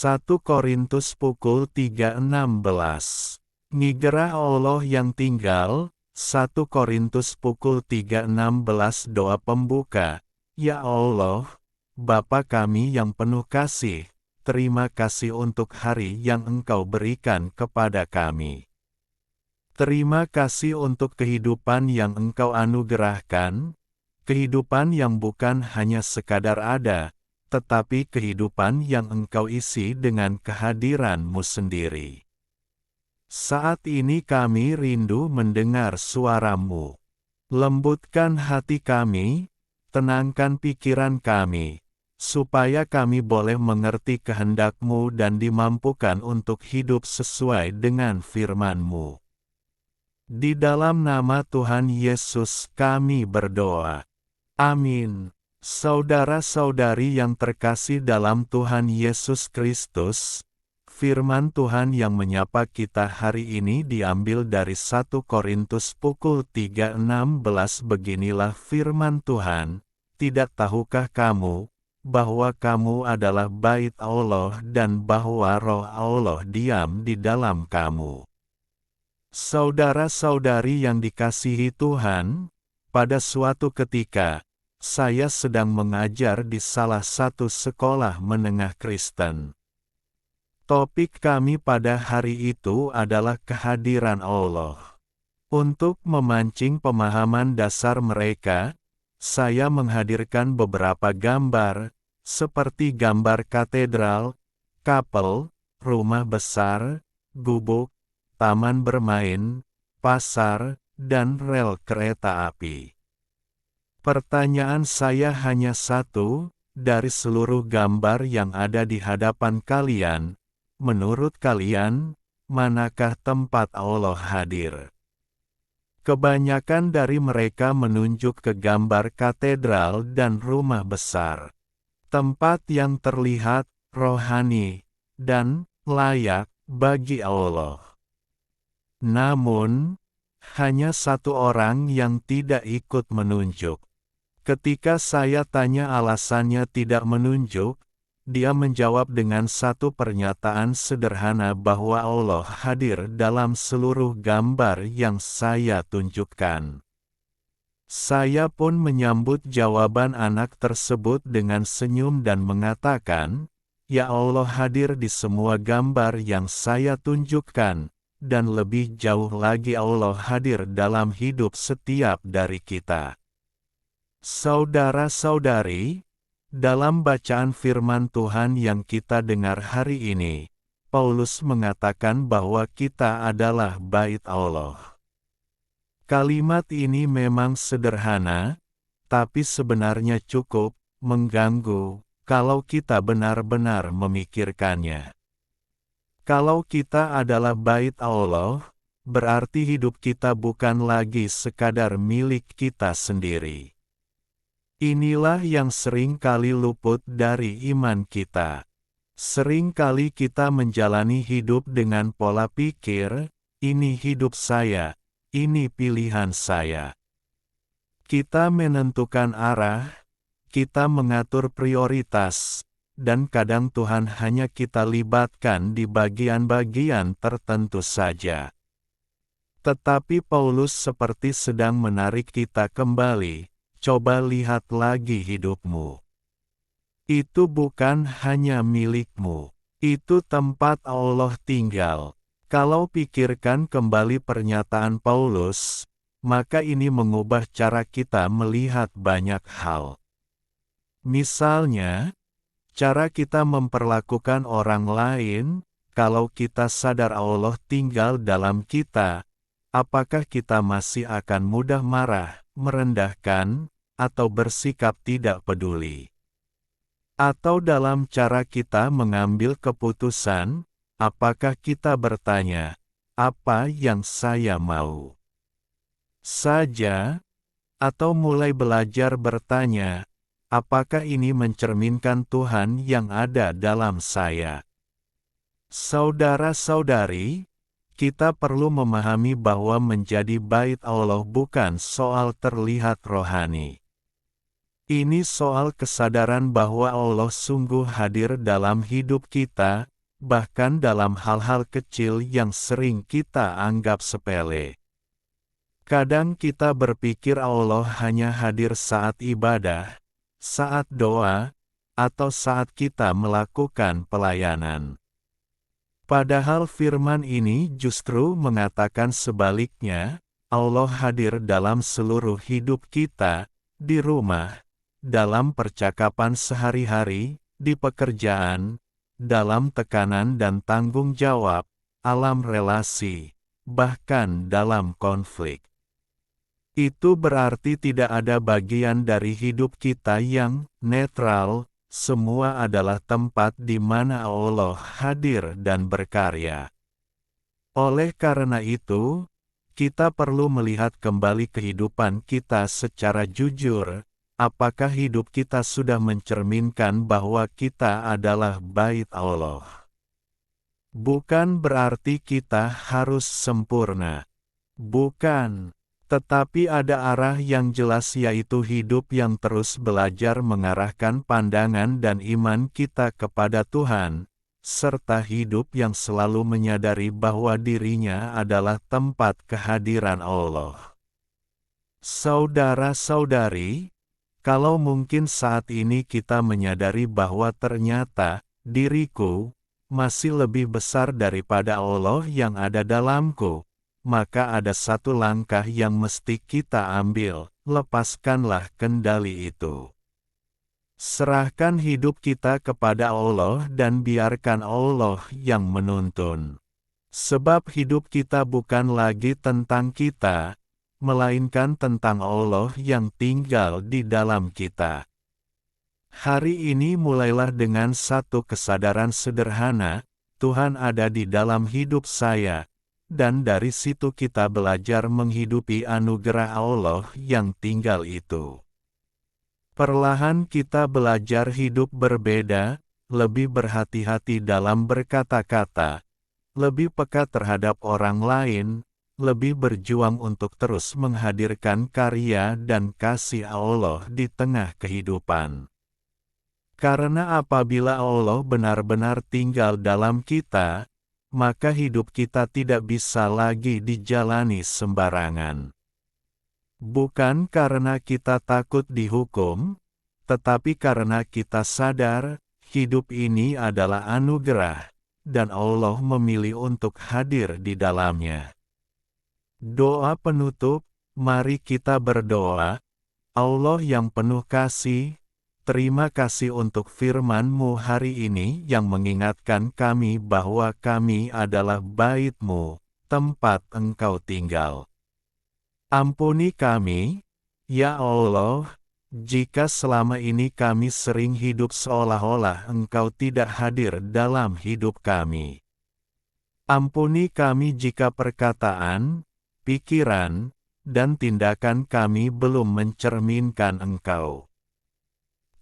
1 Korintus pukul 3:16. Ngigerah Allah yang tinggal, 1 Korintus pukul 3:16. Doa pembuka. Ya Allah, Bapa kami yang penuh kasih, terima kasih untuk hari yang Engkau berikan kepada kami. Terima kasih untuk kehidupan yang Engkau anugerahkan, kehidupan yang bukan hanya sekadar ada, tetapi kehidupan yang Engkau isi dengan kehadiran-Mu sendiri. Saat ini kami rindu mendengar suara-Mu. Lembutkan hati kami, tenangkan pikiran kami, supaya kami boleh mengerti kehendak-Mu dan dimampukan untuk hidup sesuai dengan firman-Mu. Di dalam nama Tuhan Yesus kami berdoa. Amin. Saudara-saudari yang terkasih dalam Tuhan Yesus Kristus, firman Tuhan yang menyapa kita hari ini diambil dari 1 Korintus pukul 3:16. Beginilah firman Tuhan, tidak tahukah kamu, bahwa kamu adalah bait Allah dan bahwa roh Allah diam di dalam kamu. Saudara-saudari yang dikasihi Tuhan, pada suatu ketika, saya sedang mengajar di salah satu sekolah menengah Kristen. Topik kami pada hari itu adalah kehadiran Allah. Untuk memancing pemahaman dasar mereka, saya menghadirkan beberapa gambar, seperti gambar katedral, kapel, rumah besar, gubuk, taman bermain, pasar, dan rel kereta api. Pertanyaan saya hanya satu, dari seluruh gambar yang ada di hadapan kalian, menurut kalian, manakah tempat Allah hadir? Kebanyakan dari mereka menunjuk ke gambar katedral dan rumah besar. Tempat yang terlihat, rohani, dan layak bagi Allah. Namun, hanya satu orang yang tidak ikut menunjuk. Ketika saya tanya alasannya tidak menunjuk, dia menjawab dengan satu pernyataan sederhana bahwa Allah hadir dalam seluruh gambar yang saya tunjukkan. Saya pun menyambut jawaban anak tersebut dengan senyum dan mengatakan, "Ya Allah hadir di semua gambar yang saya tunjukkan, dan lebih jauh lagi Allah hadir dalam hidup setiap dari kita." Saudara-saudari, dalam bacaan firman Tuhan yang kita dengar hari ini, Paulus mengatakan bahwa kita adalah bait Allah. Kalimat ini memang sederhana, tapi sebenarnya cukup mengganggu kalau kita benar-benar memikirkannya. Kalau kita adalah bait Allah, berarti hidup kita bukan lagi sekadar milik kita sendiri. Inilah yang sering kali luput dari iman kita. Sering kali kita menjalani hidup dengan pola pikir, ini hidup saya, ini pilihan saya. Kita menentukan arah, kita mengatur prioritas, dan kadang Tuhan hanya kita libatkan di bagian-bagian tertentu saja. Tetapi Paulus seperti sedang menarik kita kembali. Coba lihat lagi hidupmu. Itu bukan hanya milikmu. Itu tempat Allah tinggal. Kalau pikirkan kembali pernyataan Paulus, maka ini mengubah cara kita melihat banyak hal. Misalnya, cara kita memperlakukan orang lain, kalau kita sadar Allah tinggal dalam kita, apakah kita masih akan mudah marah, merendahkan, atau bersikap tidak peduli? Atau dalam cara kita mengambil keputusan, apakah kita bertanya, apa yang saya mau saja? Atau mulai belajar bertanya, apakah ini mencerminkan Tuhan yang ada dalam saya? Saudara-saudari, kita perlu memahami bahwa menjadi bait Allah bukan soal terlihat rohani. Ini soal kesadaran bahwa Allah sungguh hadir dalam hidup kita, bahkan dalam hal-hal kecil yang sering kita anggap sepele. Kadang kita berpikir Allah hanya hadir saat ibadah, saat doa, atau saat kita melakukan pelayanan. Padahal firman ini justru mengatakan sebaliknya, Allah hadir dalam seluruh hidup kita, di rumah, dalam percakapan sehari-hari, di pekerjaan, dalam tekanan dan tanggung jawab, alam relasi, bahkan dalam konflik. Itu berarti tidak ada bagian dari hidup kita yang netral, semua adalah tempat di mana Allah hadir dan berkarya. Oleh karena itu, kita perlu melihat kembali kehidupan kita secara jujur, apakah hidup kita sudah mencerminkan bahwa kita adalah bait Allah. Bukan berarti kita harus sempurna. Bukan. Tetapi ada arah yang jelas yaitu hidup yang terus belajar mengarahkan pandangan dan iman kita kepada Tuhan, serta hidup yang selalu menyadari bahwa dirinya adalah tempat kehadiran Allah. Saudara-saudari, kalau mungkin saat ini kita menyadari bahwa ternyata, diriku, masih lebih besar daripada Allah yang ada dalamku, maka ada satu langkah yang mesti kita ambil, lepaskanlah kendali itu. Serahkan hidup kita kepada Allah dan biarkan Allah yang menuntun. Sebab hidup kita bukan lagi tentang kita, melainkan tentang Allah yang tinggal di dalam kita. Hari ini mulailah dengan satu kesadaran sederhana, Tuhan ada di dalam hidup saya, dan dari situ kita belajar menghidupi anugerah Allah yang tinggal itu. Perlahan kita belajar hidup berbeda, lebih berhati-hati dalam berkata-kata, lebih peka terhadap orang lain, lebih berjuang untuk terus menghadirkan karya dan kasih Allah di tengah kehidupan. Karena apabila Allah benar-benar tinggal dalam kita, maka hidup kita tidak bisa lagi dijalani sembarangan. Bukan karena kita takut dihukum, tetapi karena kita sadar, hidup ini adalah anugerah, dan Allah memilih untuk hadir di dalamnya. Doa penutup, mari kita berdoa. Allah yang penuh kasih, terima kasih untuk firman-Mu hari ini yang mengingatkan kami bahwa kami adalah bait-Mu, tempat Engkau tinggal. Ampuni kami, ya Allah, jika selama ini kami sering hidup seolah-olah Engkau tidak hadir dalam hidup kami. Ampuni kami jika perkataan, pikiran, dan tindakan kami belum mencerminkan Engkau.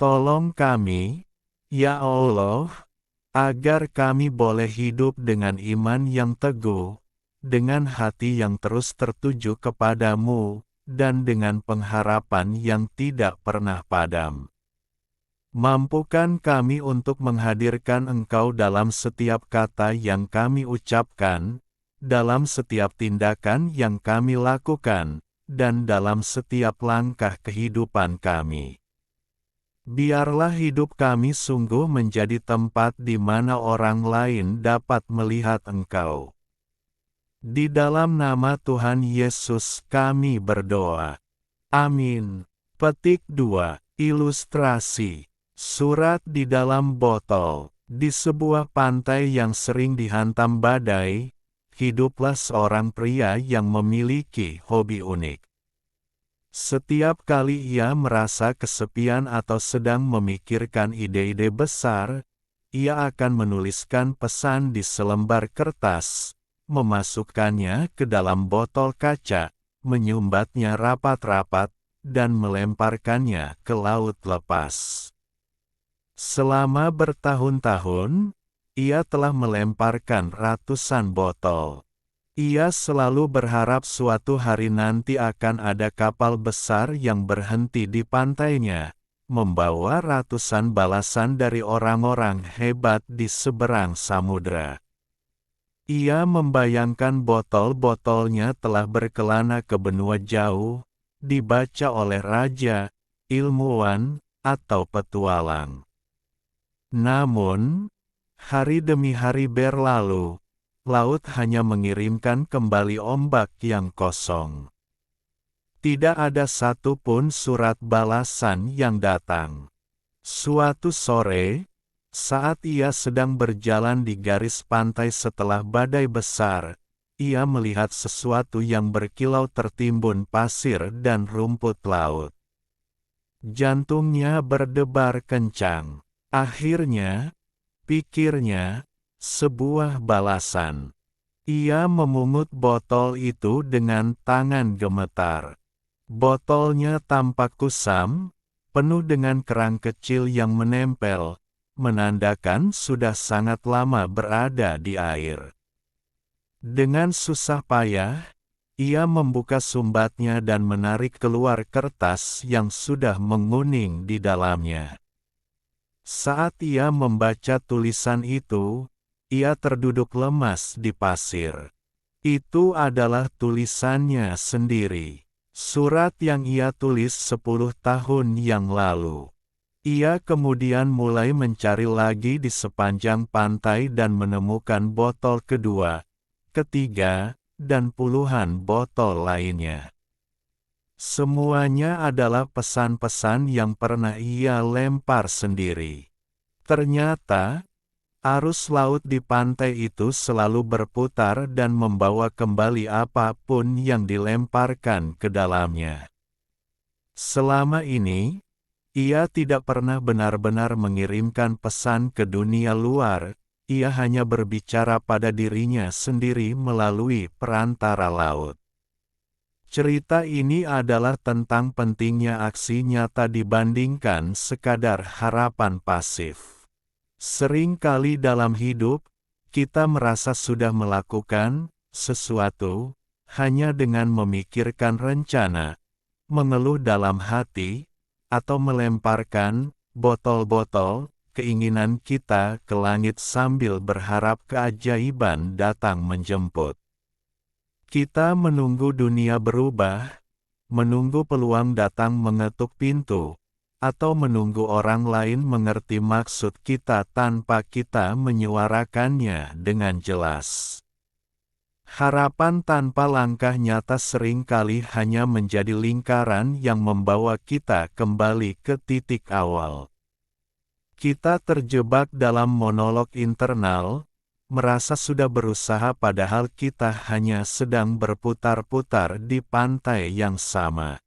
Tolong kami, ya Allah, agar kami boleh hidup dengan iman yang teguh, dengan hati yang terus tertuju kepadamu, dan dengan pengharapan yang tidak pernah padam. Mampukan kami untuk menghadirkan Engkau dalam setiap kata yang kami ucapkan, dalam setiap tindakan yang kami lakukan, dan dalam setiap langkah kehidupan kami. Biarlah hidup kami sungguh menjadi tempat di mana orang lain dapat melihat Engkau. Di dalam nama Tuhan Yesus kami berdoa. Amin. Petik 2. Ilustrasi. Surat di dalam botol. Di sebuah pantai yang sering dihantam badai, hiduplah seorang pria yang memiliki hobi unik. Setiap kali ia merasa kesepian atau sedang memikirkan ide-ide besar, ia akan menuliskan pesan di selembar kertas, memasukkannya ke dalam botol kaca, menyumbatnya rapat-rapat, dan melemparkannya ke laut lepas. Selama bertahun-tahun, ia telah melemparkan ratusan botol. Ia selalu berharap suatu hari nanti akan ada kapal besar yang berhenti di pantainya, membawa ratusan balasan dari orang-orang hebat di seberang samudera. Ia membayangkan botol-botolnya telah berkelana ke benua jauh, dibaca oleh raja, ilmuwan, atau petualang. Namun, hari demi hari berlalu, laut hanya mengirimkan kembali ombak yang kosong. Tidak ada satupun surat balasan yang datang. Suatu sore, saat ia sedang berjalan di garis pantai setelah badai besar, ia melihat sesuatu yang berkilau tertimbun pasir dan rumput laut. Jantungnya berdebar kencang. Akhirnya, pikirnya, sebuah balasan. Ia memungut botol itu dengan tangan gemetar. Botolnya tampak kusam, penuh dengan kerang kecil yang menempel, menandakan sudah sangat lama berada di air. Dengan susah payah, ia membuka sumbatnya dan menarik keluar kertas yang sudah menguning di dalamnya. Saat ia membaca tulisan itu, ia terduduk lemas di pasir. Itu adalah tulisannya sendiri. Surat yang ia tulis 10 tahun yang lalu. Ia kemudian mulai mencari lagi di sepanjang pantai dan menemukan botol kedua, ketiga, dan puluhan botol lainnya. Semuanya adalah pesan-pesan yang pernah ia lempar sendiri. Ternyata, arus laut di pantai itu selalu berputar dan membawa kembali apapun yang dilemparkan ke dalamnya. Selama ini, ia tidak pernah benar-benar mengirimkan pesan ke dunia luar, ia hanya berbicara pada dirinya sendiri melalui perantara laut. Cerita ini adalah tentang pentingnya aksi nyata dibandingkan sekadar harapan pasif. Sering kali dalam hidup, kita merasa sudah melakukan sesuatu hanya dengan memikirkan rencana, mengeluh dalam hati, atau melemparkan botol-botol keinginan kita ke langit sambil berharap keajaiban datang menjemput. Kita menunggu dunia berubah, menunggu peluang datang mengetuk pintu, atau menunggu orang lain mengerti maksud kita tanpa kita menyuarakannya dengan jelas. Harapan tanpa langkah nyata seringkali hanya menjadi lingkaran yang membawa kita kembali ke titik awal. Kita terjebak dalam monolog internal, merasa sudah berusaha padahal kita hanya sedang berputar-putar di pantai yang sama.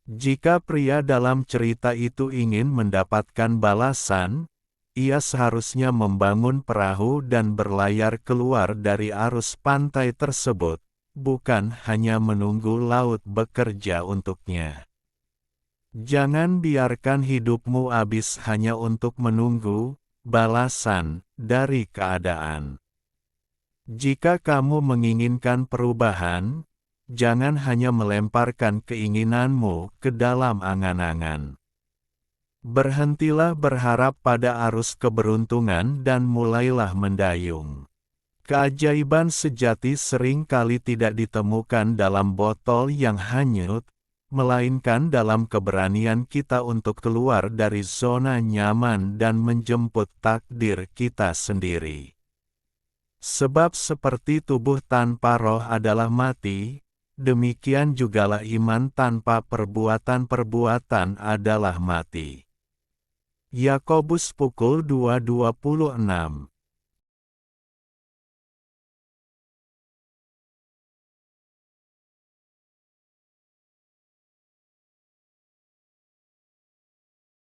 Jika pria dalam cerita itu ingin mendapatkan balasan, ia seharusnya membangun perahu dan berlayar keluar dari arus pantai tersebut, bukan hanya menunggu laut bekerja untuknya. Jangan biarkan hidupmu habis hanya untuk menunggu balasan dari keadaan. Jika kamu menginginkan perubahan, jangan hanya melemparkan keinginanmu ke dalam angan-angan. Berhentilah berharap pada arus keberuntungan dan mulailah mendayung. Keajaiban sejati sering kali tidak ditemukan dalam botol yang hanyut, melainkan dalam keberanian kita untuk keluar dari zona nyaman dan menjemput takdir kita sendiri. Sebab seperti tubuh tanpa roh adalah mati, demikian jugalah iman tanpa perbuatan-perbuatan adalah mati. Yakobus pukul 2.26